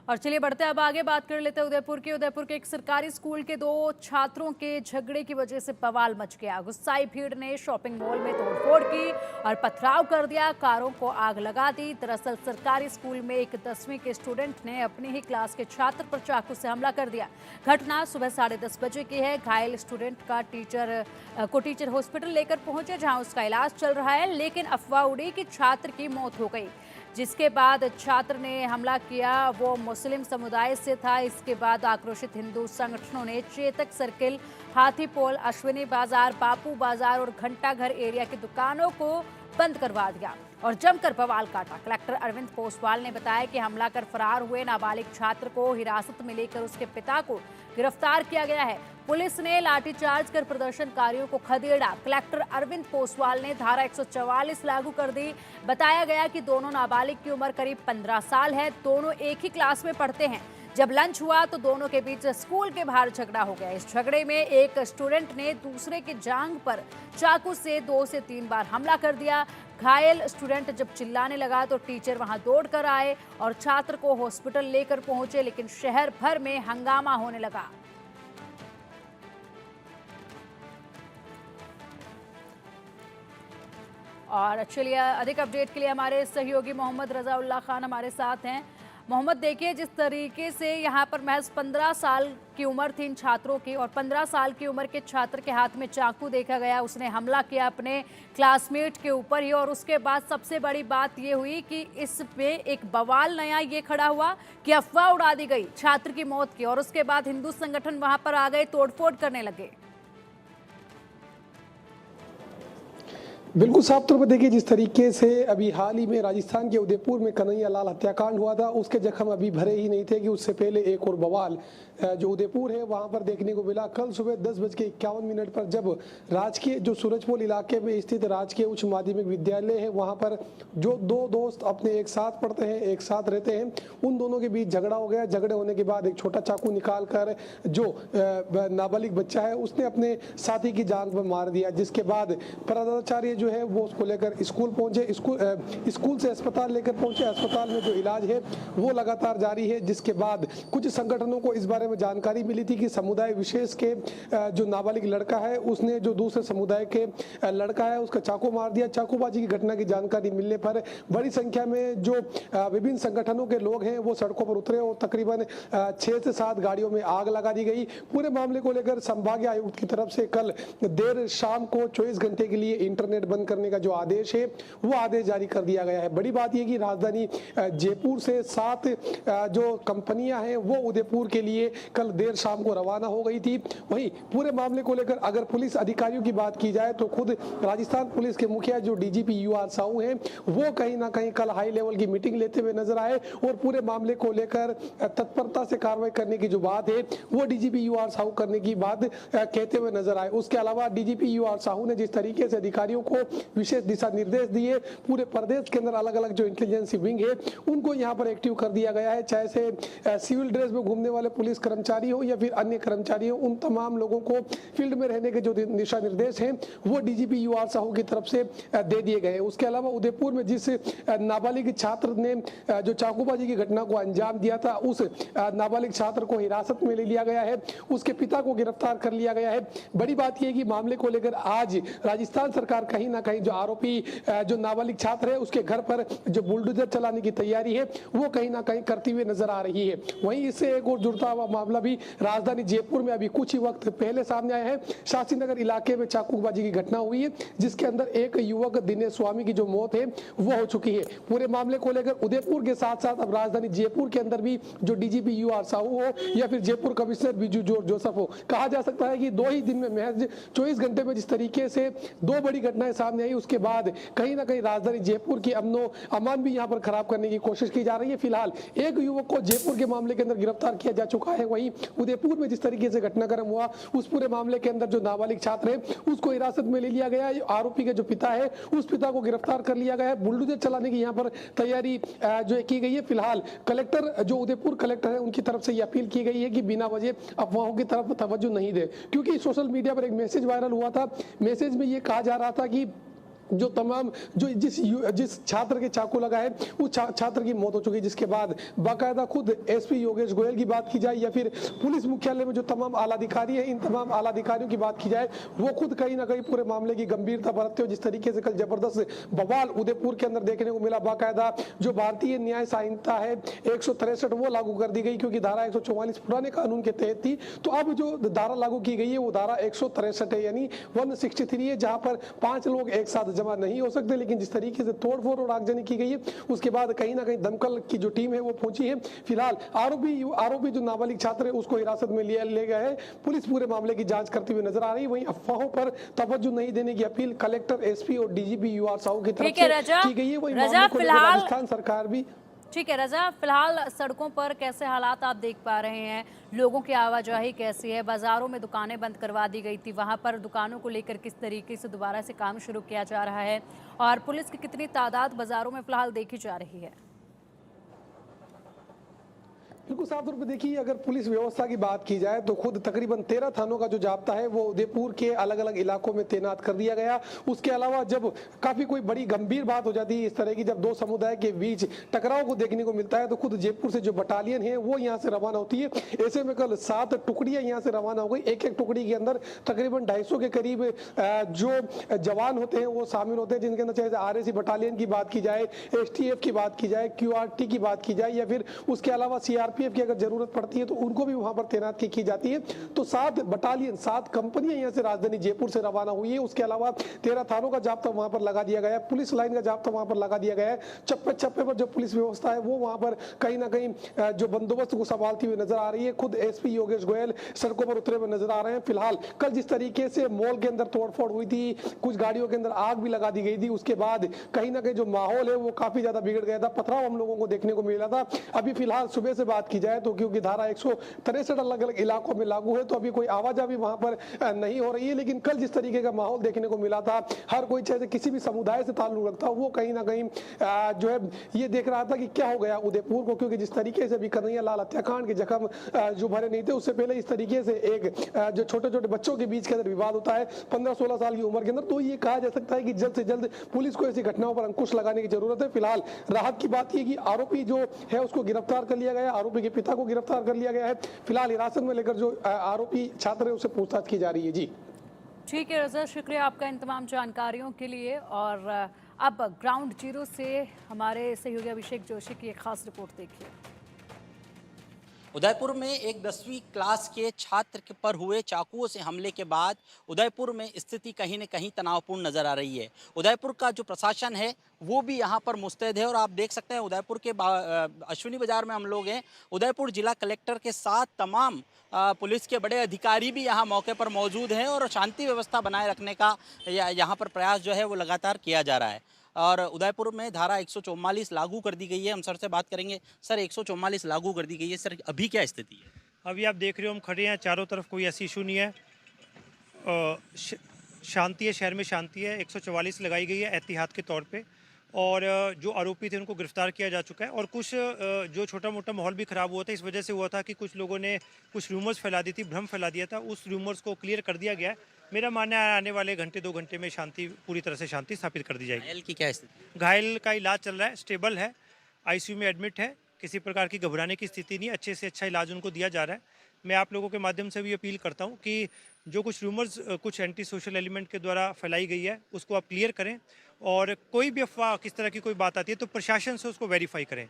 और चलिए बढ़ते अब आगे बात कर लेते हैं उदयपुर के एक सरकारी स्कूल के दो छात्रों के झगड़े की वजह से बवाल मच गया। गुस्साई भीड़ ने शॉपिंग मॉल में तोड़फोड़ की और पथराव कर दिया, कारों को आग लगा दी। दरअसल सरकारी स्कूल में एक 10वीं के स्टूडेंट ने अपनी ही क्लास के छात्र पर चाकू से हमला कर दिया। घटना सुबह 10:30 बजे की है। घायल स्टूडेंट का टीचर हॉस्पिटल लेकर पहुंचे, जहां उसका इलाज चल रहा है, लेकिन अफवाह उड़ी कि छात्र की मौत हो गई। जिसके बाद छात्र ने हमला किया, वो मुस्लिम समुदाय से था। इसके बाद आक्रोशित हिंदू संगठनों ने चेतक सर्किल, हाथीपोल, अश्विनी बाजार, बापू बाजार और घंटाघर एरिया की दुकानों को बंद करवा दिया और जमकर बवाल काटा। कलेक्टर अरविंद पोसवाल ने बताया कि हमला कर फरार हुए नाबालिग छात्र को हिरासत में लेकर उसके पिता को गिरफ्तार किया गया है। पुलिस ने लाठीचार्ज कर प्रदर्शनकारियों को खदेड़ा। कलेक्टर अरविंद पोसवाल ने धारा 144 लागू कर दी। बताया गया कि दोनों नाबालिग की उम्र करीब 15 साल है। दोनों एक ही क्लास में पढ़ते हैं। जब लंच हुआ तो दोनों के बीच स्कूल के बाहर झगड़ा हो गया। इस झगड़े में एक स्टूडेंट ने दूसरे के जांघ पर चाकू से 2 से 3 बार हमला कर दिया। घायल स्टूडेंट जब चिल्लाने लगा तो टीचर वहां दौड़ कर आए और छात्र को हॉस्पिटल लेकर पहुंचे, लेकिन शहर भर में हंगामा होने लगा। और चलिए अधिक अपडेट के लिए हमारे सहयोगी मोहम्मद रजाउल्लाह खान हमारे साथ हैं। मोहम्मद, देखिए जिस तरीके से यहाँ पर महज 15 साल की उम्र थी इन छात्रों की और 15 साल की उम्र के छात्र के हाथ में चाकू देखा गया। उसने हमला किया अपने क्लासमेट के ऊपर ही, और उसके बाद सबसे बड़ी बात ये हुई कि इस पे एक बवाल नया ये खड़ा हुआ कि अफवाह उड़ा दी गई छात्र की मौत की, और उसके बाद हिंदू संगठन वहां पर आ गए, तोड़फोड़ करने लगे। बिल्कुल साफ तौर पर देखिए, जिस तरीके से अभी हाल ही में राजस्थान के उदयपुर में कन्हैया लाल हत्याकांड हुआ था, उसके जख्म अभी भरे ही नहीं थे कि उससे पहले एक और बवाल जो उदयपुर है वहां पर देखने को मिला। कल सुबह 10:51 पर जब राजकीय जो सूरजपोल इलाके में स्थित राजकीय उच्च माध्यमिक विद्यालय है, वहां पर जो दो दोस्त अपने एक साथ पढ़ते हैं, एक साथ रहते हैं, उन दोनों के बीच झगड़ा हो गया। झगड़े होने के बाद एक छोटा चाकू निकाल कर जो नाबालिग बच्चा है उसने अपने साथी की जांघ पर मार दिया। जिसके बाद प्रधानाचार्य जो है वो उसको लेकर स्कूल पहुंचे, स्कूल से अस्पताल लेकर पहुंचे। अस्पताल में जो इलाज है वो लगातार जारी है। जिसके बाद कुछ संगठनों को इस बारे में जानकारी मिली थी कि समुदाय विशेष के जो नाबालिग लड़का है उसने जो दूसरे समुदाय के लड़का है उसका चाकू मार दिया। चाकूबाजी की घटना की जानकारी मिलने पर बड़ी संख्या में जो विभिन्न संगठनों के लोग हैं वो सड़कों पर उतरे और तकरीबन 6 से 7 गाड़ियों में आग लगा दी गई। पूरे मामले को लेकर संभागीय आयुक्त की तरफ से कल देर शाम को 24 घंटे के लिए इंटरनेट बंद करने का जो आदेश है वो आदेश जारी कर दिया गया है। बड़ी बात यह कि राजधानी जयपुर से 7 जो कंपनियां हैं वो उदयपुर के लिए कल देर शाम को रवाना हो गई थी। वहीं पूरे मामले को लेकर अगर पुलिस अधिकारियों की बात की जाए तो खुद राजस्थान पुलिस के मुखिया जो डीजीपी यूआर साहू हैं वो कहीं ना कहीं कल हाई लेवल की मीटिंग लेते हुए नजर आए और पूरे मामले को लेकर तत्परता से कार्रवाई करने की जो बात है वो डीजीपी यूआर साहू करने की बात कहते हुए नजर आए। उसके अलावा डीजीपी यूआर साहू ने जिस तरीके से अधिकारियों को विशेष दिशा निर्देश दिए, पूरे प्रदेश के अंदर अलग अलग जो इंटेलिजेंस विंग है उनको यहाँ पर एक्टिव कर दिया गया है। चाहे से सिविल ड्रेस में घूमने वाले पुलिस कर्मचारी हो या फिर अन्य कर्मचारी हो, उन तमाम लोगों को फील्ड में रहने के जो दिशा निर्देश हैं वो डीजीपी यूआर साहू की तरफ से दे दिए गए। उसके अलावा उदयपुर में जिस नाबालिग छात्र ने जो चाकूबाजी की घटना को अंजाम दिया था उस नाबालिग छात्र को हिरासत में ले लिया गया है, उसके पिता को गिरफ्तार कर लिया गया है। बड़ी बात यह है कि मामले को लेकर आज राजस्थान सरकार कहीं ना कहीं जो आरोपी जो नाबालिग छात्र है उसके घर पर जो बुलडोजर चलाने की तैयारी है वो कहीं ना कहीं करती हुई नजर आ रही है। वहीं इससे एक और जुड़ता हुआ मामला भी राजधानी जयपुर में अभी कुछ ही वक्त पहले सामने आया है। शास्त्री नगर इलाके में चाकूबाजी की घटना हुई है जिसके अंदर एक युवक दिनेश स्वामी की जो मौत है वो हो चुकी है। पूरे मामले को लेकर उदयपुर के साथ साथ अब राजधानी जयपुर के अंदर भी जो डीजीपी यूआर साहू हो या फिर जयपुर कमिश्नर बिजू जोसफ हो, कहा जा सकता है कि 2 ही दिन में महज 24 घंटे में जिस तरीके से 2 बड़ी घटनाएं सामने आई उसके बाद कहीं ना कहीं राजधानी जयपुर की अमनो अमान भी यहां पर खराब करने की कोशिश की जा रही है। फिलहाल एक युवक को जयपुर के मामले के अंदर गिरफ्तार किया जा चुका है। वहीं उदयपुर में जिस तरीके से घटनाक्रम हुआ उस पूरे मामले के अंदर जो नाबालिग छात्र है उसको हिरासत में ले लिया गया है। आरोपी के जो पिता है उस पिता को गिरफ्तार कर लिया गया है। बुलडोजर चलाने की यहाँ पर तैयारी जो की गई है। फिलहाल कलेक्टर जो उदयपुर कलेक्टर है उनकी तरफ से ये अपील की गई है कि बिना वजह अफवाहों की तरफ तवज्जो नहीं दे, क्योंकि सोशल मीडिया पर एक मैसेज वायरल हुआ था। मैसेज में ये कहा जा रहा था कि जो तमाम जो जिस छात्र के चाकू लगा है उस छात्र की मौत हो चुकी है, जिसके बाद बाकायदा खुद एसपी योगेश गोयल की बात की जाए या फिर पुलिस मुख्यालय में जो तमाम आला अधिकारी हैं, इन तमाम आला अधिकारियों की बात की जाए, वो खुद कहीं ना कहीं पूरे मामले की गंभीरता बरतते हो। जिस तरीके से कल जबरदस्त बवाल उदयपुर के अंदर देखने को मिला, बाकायदा जो भारतीय न्याय संहिता है 163 वो लागू कर दी गई, क्योंकि धारा 144 पुराने कानून के तहत थी। तो अब जो धारा लागू की गई है वो धारा 163 है, यानी 163 है, जहां पर 5 लोग एक साथ जमा नहीं हो सकते। लेकिन जिस तरीके से तोड़फोड़ और आगजनी की गई है, उसके बाद कहीं ना कहीं दमकल की जो टीम है वो पहुंची है। फिलहाल आरोपी जो नाबालिग छात्र है उसको हिरासत में ले गया है। पुलिस पूरे मामले की जांच करती हुई नजर आ रही है। वहीं अफवाहों पर तवज्जो नहीं देने की अपील कलेक्टर, एसपी और डीजीपी यूआर साहू की तरफ से की गई है। वहीं मामले को लेकर राजस्थान सरकार भी ठीक है। रजा, फिलहाल सड़कों पर कैसे हालात आप देख पा रहे हैं? लोगों की आवाजाही कैसी है? बाजारों में दुकानें बंद करवा दी गई थी, वहां पर दुकानों को लेकर किस तरीके से दोबारा से काम शुरू किया जा रहा है, और पुलिस की कितनी तादाद बाजारों में फिलहाल देखी जा रही है? बिल्कुल साफ तौर पर देखिए, अगर पुलिस व्यवस्था की बात की जाए तो खुद तकरीबन 13 थानों का जो जाब्ता है वो उदयपुर के अलग अलग इलाकों में तैनात कर दिया गया। उसके अलावा जब काफी कोई बड़ी गंभीर बात हो जाती है इस तरह की, जब दो समुदाय के बीच टकराव को देखने को मिलता है, तो खुद जयपुर से जो बटालियन है वो यहाँ से रवाना होती है। ऐसे में कल 7 टुकड़ियां यहाँ से रवाना हो गई। एक एक टुकड़ी के अंदर तकरीबन 250 के करीब जो जवान होते हैं वो शामिल होते हैं, जिनके अंदर चाहे आरएसी बटालियन की बात की जाए, एसटीएफ की बात की जाए, क्यूआरटी की बात की जाए, या फिर उसके अलावा सीआरपीएफ की अगर जरूरत पड़ती है तो उनको भी वहां पर तैनात की जाती है। तो 7 बटालियन, 7 कंपनियां यहां से राजधानी जयपुर से रवाना हुई है। उसके अलावा 13 थानों का जाब्ता वहां पर लगा दिया गया है, पुलिस लाइन का जाब्ता वहां पर लगा दिया गया है। चप्पे चप्पे पर जो पुलिस व्यवस्था है वो वहां पर कहीं ना कहीं जो बंदोबस्त को संभालती हुई नजर आ रही है। खुद एसपी योगेश गोयल सड़कों पर उतरे हुए नजर आ रहे हैं। फिलहाल कल जिस तरीके से मॉल के अंदर तोड़फोड़ हुई थी, कुछ गाड़ियों के अंदर आग भी लगा दी गई थी, उसके बाद कहीं ना कहीं जो माहौल है वो काफी ज्यादा बिगड़ गया था। पथराव हम लोगों को देखने को मिला था। अभी फिलहाल सुबह से बात की जाए तो क्योंकि धारा 163 अलग अलग इलाकों में लागू है, तो अभी कोई आवाजाही वहां पर नहीं हो रही है। लेकिन कल जिस तरीके का माहौल देखने को मिला था, हर कोई चाहे किसी भी समुदाय से ताल्लुक रखता वो कहीं ना कहीं जो है ये देख रहा था कि क्या हो गया उदयपुर को, क्योंकि जिस तरीके से अभी कन्हैया लाल हत्याकांड के जख्म जो भरे नहीं थे, उससे पहले इस तरीके से एक जो छोटे छोटे बच्चों के बीच के अंदर विवाद होता है 15-16 साल की उम्र के अंदर, तो ये कहा जा सकता है कि जल्द से जल्द पुलिस को ऐसी घटनाओं पर अंकुश लगाने की जरूरत है। फिलहाल राहत की बात यह कि आरोपी जो है उसको गिरफ्तार कर लिया गया, आरोपी के पिता को गिरफ्तार कर लिया गया है। फिलहाल हिरासत में लेकर जो आरोपी छात्र है उससे पूछताछ की जा रही है। जी ठीक है रजा, शुक्रिया आपका इन तमाम जानकारियों के लिए। और अब ग्राउंड जीरो से हमारे सहयोगी अभिषेक जोशी की एक खास रिपोर्ट देखिए। उदयपुर में एक 10वीं क्लास के छात्र पर हुए चाकुओं से हमले के बाद उदयपुर में स्थिति कहीं न कहीं तनावपूर्ण नजर आ रही है। उदयपुर का जो प्रशासन है वो भी यहाँ पर मुस्तैद है, और आप देख सकते हैं उदयपुर के अश्विनी बाजार में हम लोग हैं। उदयपुर जिला कलेक्टर के साथ तमाम पुलिस के बड़े अधिकारी भी यहाँ मौके पर मौजूद हैं, और शांति व्यवस्था बनाए रखने का यहाँ पर प्रयास जो है वो लगातार किया जा रहा है। और उदयपुर में धारा 144 लागू कर दी गई है। हम सर से बात करेंगे। सर, 144 लागू कर दी गई है, सर अभी क्या स्थिति है? अभी आप देख रहे हो हम खड़े हैं, चारों तरफ कोई ऐसी इशू नहीं है, शांति है, शहर में शांति है। 144 लगाई गई है एहतियात के तौर पे, और जो आरोपी थे उनको गिरफ्तार किया जा चुका है। और कुछ जो छोटा मोटा माहौल भी ख़राब हुआ था, इस वजह से हुआ था कि कुछ लोगों ने कुछ रूमर्स फैला दी थी, भ्रम फैला दिया था, उस रूमर्स को क्लियर कर दिया गया है। मेरा मानना है आने वाले घंटे 2 घंटे में शांति, पूरी तरह से शांति स्थापित कर दी जाएगी। घायल की क्या स्थिति? घायल का इलाज चल रहा है, स्टेबल है, आईसीयू में एडमिट है, किसी प्रकार की घबराने की स्थिति नहीं, अच्छे से अच्छा इलाज उनको दिया जा रहा है। मैं आप लोगों के माध्यम से भी अपील करता हूं कि जो कुछ रूमर्स कुछ एंटी सोशल एलिमेंट के द्वारा फैलाई गई है उसको आप क्लियर करें, और कोई भी अफवाह किस तरह की कोई बात आती है तो प्रशासन से उसको वेरीफाई करें।